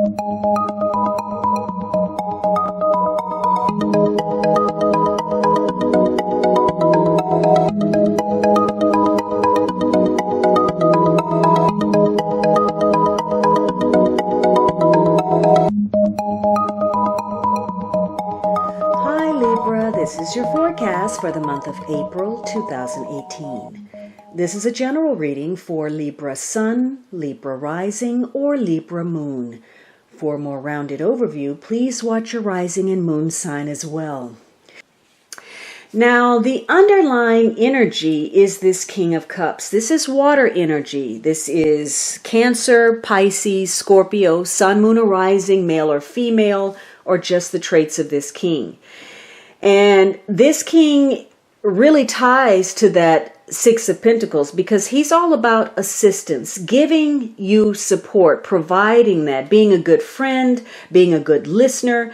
Hi Libra, this is your forecast for the month of April 2018. This is a general reading for Libra Sun, Libra Rising, or Libra Moon. For a more rounded overview, please watch your rising and moon sign as well. Now, the underlying energy is this King of Cups. This is water energy. This is Cancer, Pisces, Scorpio, Sun, Moon, or Rising, male or female, or just the traits of this king. And this king really ties to that Six of Pentacles because he's all about assistance, giving you support, providing that, being a good friend, being a good listener,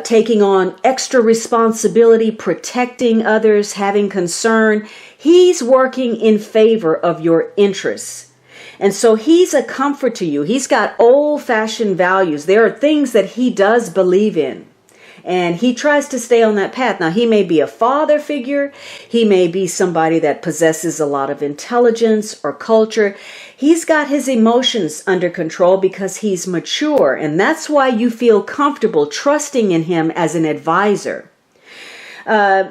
taking on extra responsibility, protecting others, having concern. He's working in favor of your interests. And so he's a comfort to you. He's got old-fashioned values. There are things that he does believe in. And he tries to stay on that path. Now, he may be a father figure. He may be somebody that possesses a lot of intelligence or culture. He's got his emotions under control because he's mature. And that's why you feel comfortable trusting in him as an advisor.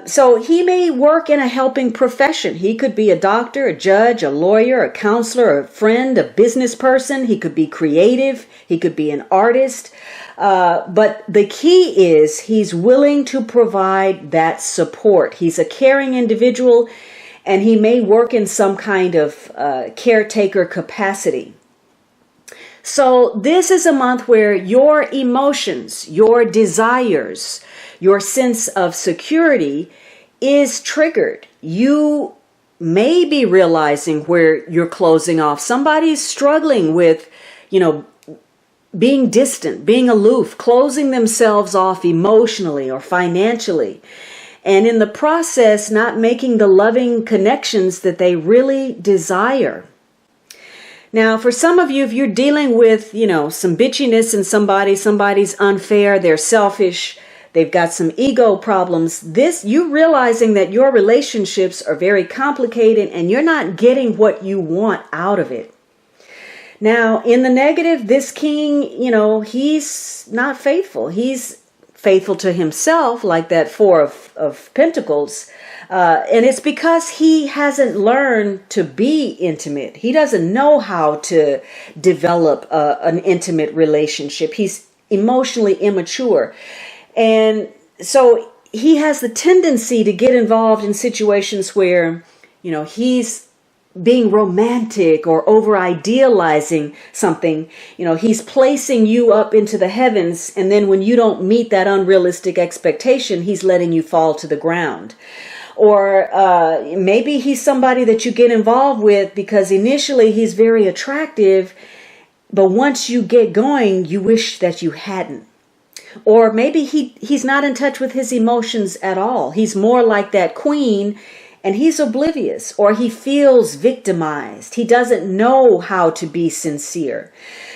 So he may work in a helping profession. He could be a doctor, a judge, a lawyer, a counselor, a friend, a business person. He could be creative. He could be an artist. But the key is he's willing to provide that support. He's a caring individual, and he may work in some kind of caretaker capacity. So this is a month where your emotions, your desires, your sense of security is triggered. You may be realizing where you're closing off. Somebody's struggling with, being distant, being aloof, closing themselves off emotionally or financially. And in the process, not making the loving connections that they really desire. Now, for some of you, if you're dealing with, some bitchiness in somebody's unfair, they're selfish, they've got some ego problems, you realizing that your relationships are very complicated and you're not getting what you want out of it. Now, in the negative, this king, he's not faithful. He's faithful to himself, like that Four of Pentacles. And it's because he hasn't learned to be intimate. He doesn't know how to develop an intimate relationship. He's emotionally immature. And so he has the tendency to get involved in situations where, he's being romantic or over idealizing something. He's placing you up into the heavens, and then when you don't meet that unrealistic expectation, he's letting you fall to the ground. Or maybe he's somebody that you get involved with because initially he's very attractive, but once you get going, you wish that you hadn't. Or maybe he's not in touch with his emotions at all. He's more like that queen, and he's oblivious, or he feels victimized. He doesn't know how to be sincere.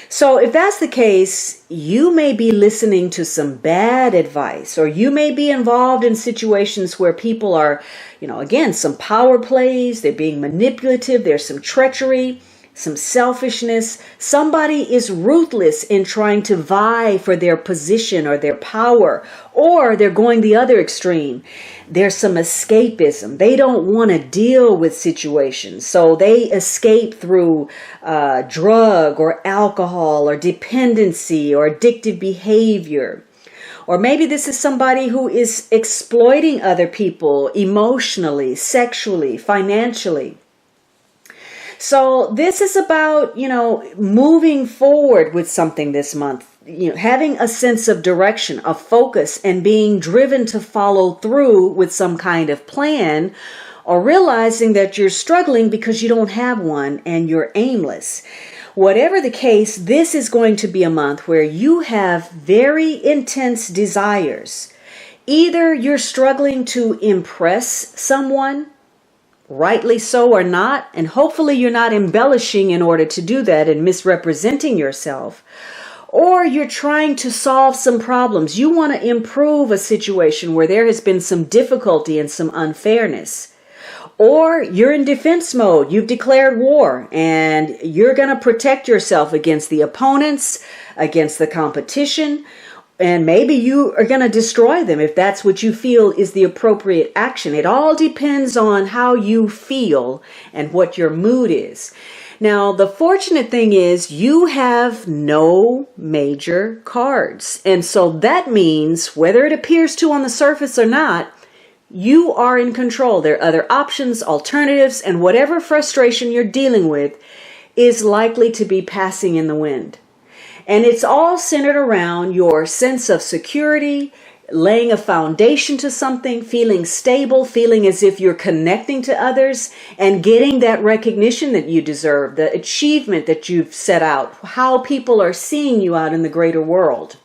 So if that's the case, you may be listening to some bad advice, or you may be involved in situations where people are, again, some power plays, they're being manipulative, there's some treachery, some selfishness. Somebody is ruthless in trying to vie for their position or their power, or they're going the other extreme. There's some escapism. They don't want to deal with situations, so they escape through drug or alcohol or dependency or addictive behavior. Or maybe this is somebody who is exploiting other people emotionally, sexually, financially. So this is about, moving forward with something this month, having a sense of direction, of focus, and being driven to follow through with some kind of plan, or realizing that you're struggling because you don't have one and you're aimless. Whatever the case, this is going to be a month where you have very intense desires. Either you're struggling to impress someone, rightly so or not, and hopefully you're not embellishing in order to do that and misrepresenting yourself. Or you're trying to solve some problems. You want to improve a situation where there has been some difficulty and some unfairness. Or you're in defense mode. You've declared war and you're going to protect yourself against the opponents, against the competition, and maybe you are going to destroy them if that's what you feel is the appropriate action. It all depends on how you feel and what your mood is. Now, the fortunate thing is you have no major cards. And so that means whether it appears to on the surface or not, you are in control. There are other options, alternatives, and whatever frustration you're dealing with is likely to be passing in the wind. And it's all centered around your sense of security, laying a foundation to something, feeling stable, feeling as if you're connecting to others, and getting that recognition that you deserve, the achievement that you've set out, how people are seeing you out in the greater world.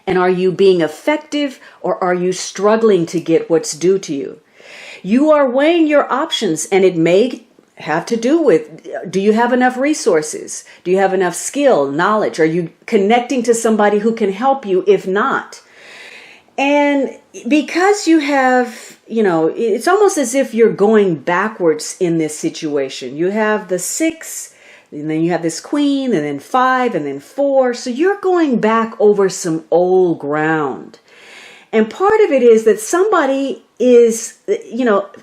And are you being effective, or are you struggling to get what's due to you? You are weighing your options, and it may have to do with, do you have enough resources? Do you have enough skill, knowledge? Are you connecting to somebody who can help you if not? And because you have, it's almost as if you're going backwards in this situation. You have the 6, and then you have this queen, and then 5, and then 4. So you're going back over some old ground. And part of it is that somebody is,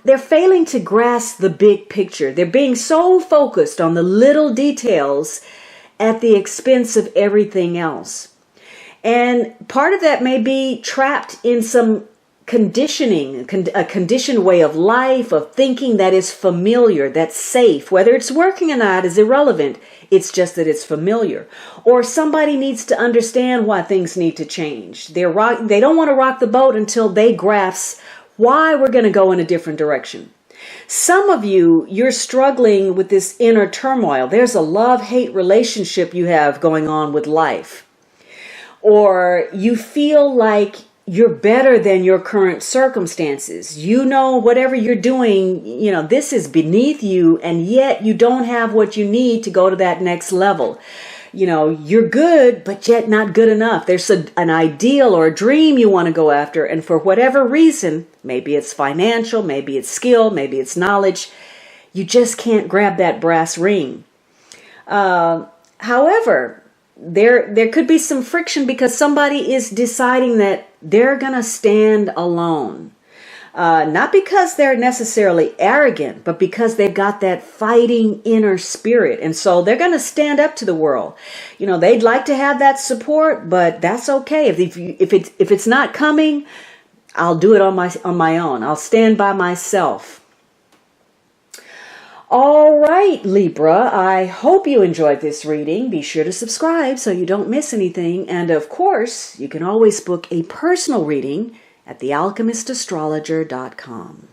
they're failing to grasp the big picture. They're being so focused on the little details at the expense of everything else. And part of that may be trapped in some conditioning, a conditioned way of life, of thinking that is familiar, that's safe. Whether it's working or not is irrelevant. It's just that it's familiar. Or somebody needs to understand why things need to change. They don't want to rock the boat until they grasp why we're going to go in a different direction. Some of you, you're struggling with this inner turmoil. There's a love-hate relationship you have going on with life. Or you feel like you're better than your current circumstances. Whatever you're doing, this is beneath you, and yet you don't have what you need to go to that next level. You're good, but yet not good enough. There's an ideal or a dream you want to go after, and for whatever reason, maybe it's financial, maybe it's skill, maybe it's knowledge, you just can't grab that brass ring. However, there could be some friction because somebody is deciding that they're going to stand alone. Not because they're necessarily arrogant, but because they've got that fighting inner spirit. And so they're going to stand up to the world. They'd like to have that support, but that's okay. If it's not coming, I'll do it on my own. I'll stand by myself. All right, Libra, I hope you enjoyed this reading. Be sure to subscribe so you don't miss anything. And of course, you can always book a personal reading at thealchemistastrologer.com.